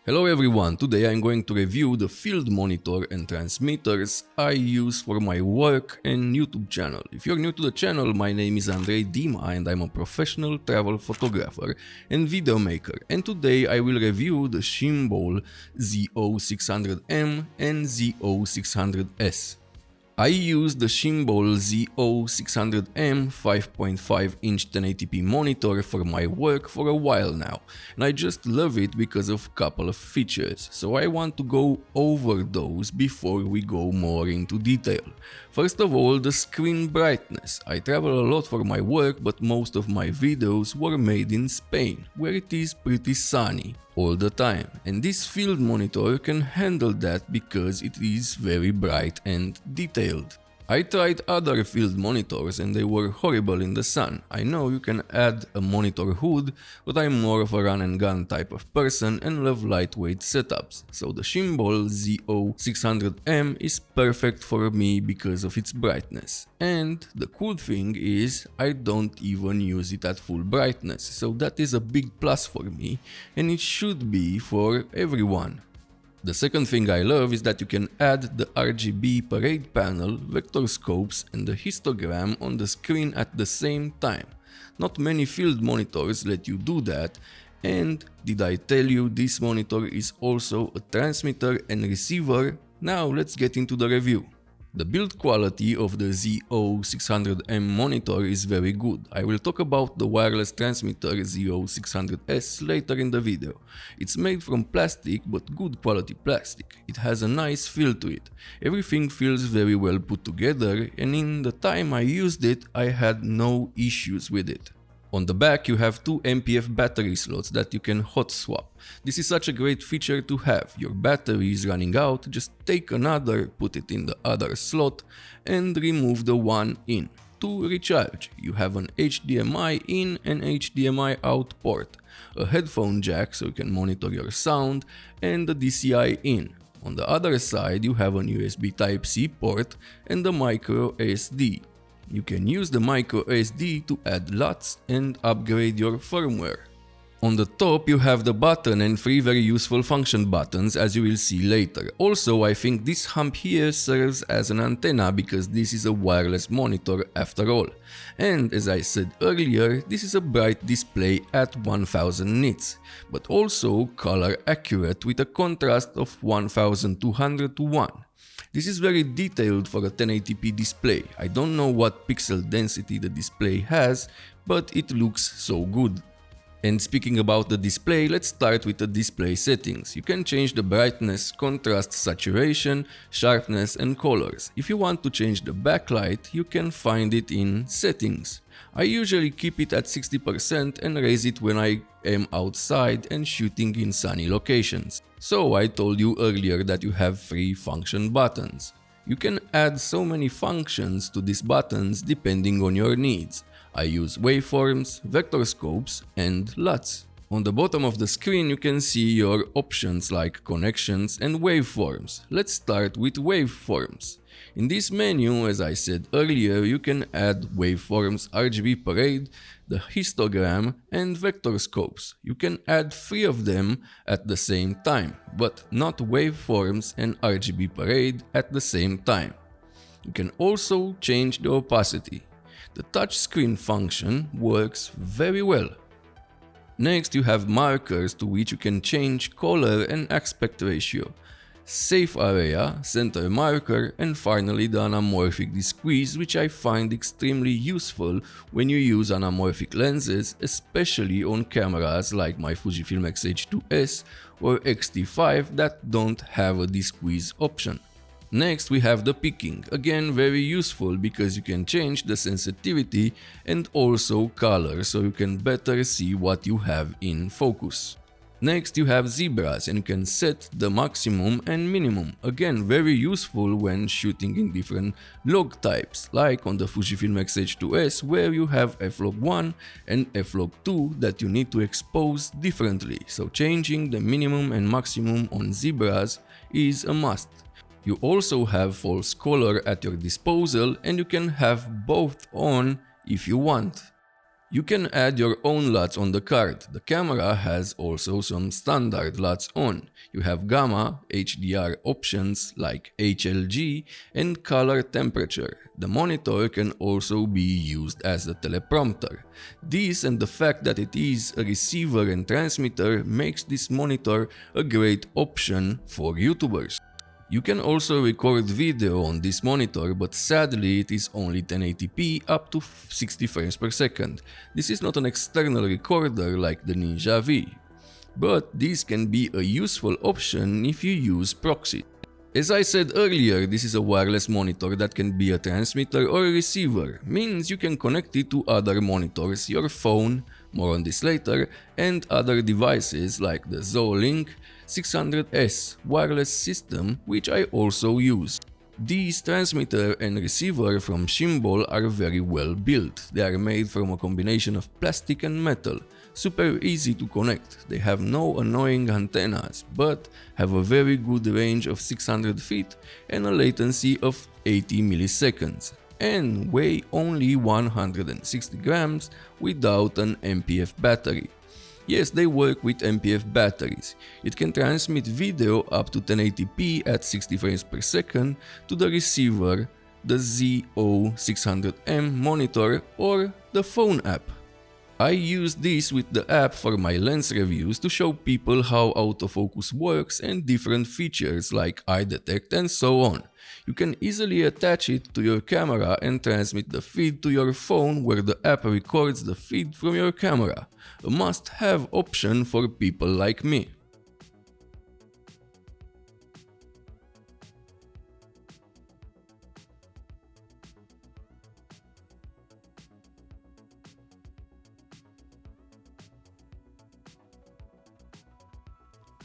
Hello everyone, today I'm going to review the field monitor and transmitters I use for my work and YouTube channel. If you're new to the channel, my name is Andrei Dima and I'm a professional travel photographer and video maker, and today I will review the Shimball ZO600M and ZO600S. I use the Shimball ZO600M 5.5-inch 1080p monitor for my work for a while now, and I just love it because of a couple of features, so I want to go over those before we go more into detail. First of all, the screen brightness. I travel a lot for my work, but most of my videos were made in Spain, where it is pretty sunny all the time, and this field monitor can handle that because it is very bright and detailed. I tried other field monitors and they were horrible in the sun. I know you can add a monitor hood, but I'm more of a run and gun type of person and love lightweight setups, so the Shimball ZO600M is perfect for me because of its brightness. And the cool thing is, I don't even use it at full brightness, so that is a big plus for me, and it should be for everyone. The second thing I love is that you can add the RGB parade panel, vector scopes and the histogram on the screen at the same time. Not many field monitors let you do that, and did I tell you this monitor is also a transmitter and receiver? Now let's get into the review. The build quality of the ZO600M monitor is very good. I will talk about the wireless transmitter ZO600S later in the video. It's made from plastic, but good quality plastic. It has a nice feel to it. Everything feels very well put together, and in the time I used it, I had no issues with it. On the back you have two MPF battery slots that you can hot swap. This is such a great feature to have. Your battery is running out, just take another, put it in the other slot and remove the one in. To recharge, you have an HDMI in and HDMI out port, a headphone jack so you can monitor your sound, and the DCI in. On the other side you have an USB Type-C port and the micro SD. You can use the micro SD to add LUTs and upgrade your firmware. On the top you have the button and three very useful function buttons, as you will see later. Also, I think this hump here serves as an antenna because this is a wireless monitor after all. And as I said earlier, this is a bright display at 1000 nits, but also color accurate with a contrast of 1200 to 1. This is very detailed for a 1080p display. I don't know what pixel density the display has, but it looks so good. And speaking about the display, let's start with the display settings. You can change the brightness, contrast, saturation, sharpness and colors. If you want to change the backlight, you can find it in settings. I usually keep it at 60% and raise it when I am outside and shooting in sunny locations. So I told you earlier that you have three function buttons. You can add so many functions to these buttons depending on your needs. I use waveforms, vector scopes and LUTs. On the bottom of the screen you can see your options like connections and waveforms. Let's start with waveforms. In this menu, as I said earlier, you can add waveforms, RGB parade, the histogram and vector scopes. You can add three of them at the same time, but not waveforms and RGB parade at the same time. You can also change the opacity. The touchscreen function works very well. Next you have markers to which you can change color and aspect ratio, safe area, center marker, and finally the anamorphic squeeze, which I find extremely useful when you use anamorphic lenses, especially on cameras like my Fujifilm X-H2S or X-T5 that don't have a squeeze option. Next we have the picking, again very useful because you can change the sensitivity and also color so you can better see what you have in focus. Next you have zebras and you can set the maximum and minimum, again very useful when shooting in different log types, like on the Fujifilm X-H2S where you have f-log1 and f-log2 that you need to expose differently, so changing the minimum and maximum on zebras is a must. You also have false color at your disposal and you can have both on if you want. You can add your own LUTs on the card. The camera has also some standard LUTs on. You have gamma, HDR options like HLG, and color temperature. The monitor can also be used as a teleprompter. This and the fact that it is a receiver and transmitter makes this monitor a great option for YouTubers. You can also record video on this monitor, but sadly it is only 1080p up to 60 frames per second. This is not an external recorder like the Ninja V, but this can be a useful option if you use proxy. As I said earlier, this is a wireless monitor that can be a transmitter or a receiver, means you can connect it to other monitors, your phone, more on this later, and other devices like the ZO600S wireless system, which I also use. These transmitter and receiver from Shimball are very well built. They are made from a combination of plastic and metal, super easy to connect. They have no annoying antennas, but have a very good range of 600 feet and a latency of 80 milliseconds, and weigh only 160 grams without an MPF battery. Yes, they work with MPF batteries. It can transmit video up to 1080p at 60 frames per second to the receiver, the ZO600M monitor, or the phone app. I use this with the app for my lens reviews to show people how autofocus works and different features like eye detect and so on. You can easily attach it to your camera and transmit the feed to your phone, where the app records the feed from your camera. A must-have option for people like me.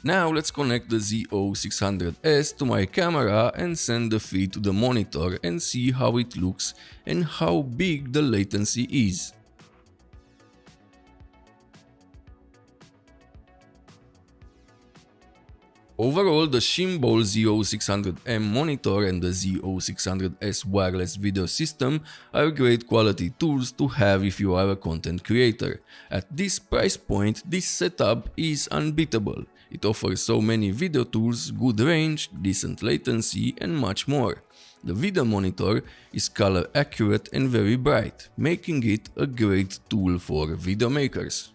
Now let's connect the ZO600S to my camera and send the feed to the monitor and see how it looks and how big the latency is. Overall, the Shimball ZO600M monitor and the ZO600S wireless video system are great quality tools to have if you are a content creator. At this price point, this setup is unbeatable. It offers so many video tools, good range, decent latency, and much more. The video monitor is color accurate and very bright, making it a great tool for video makers.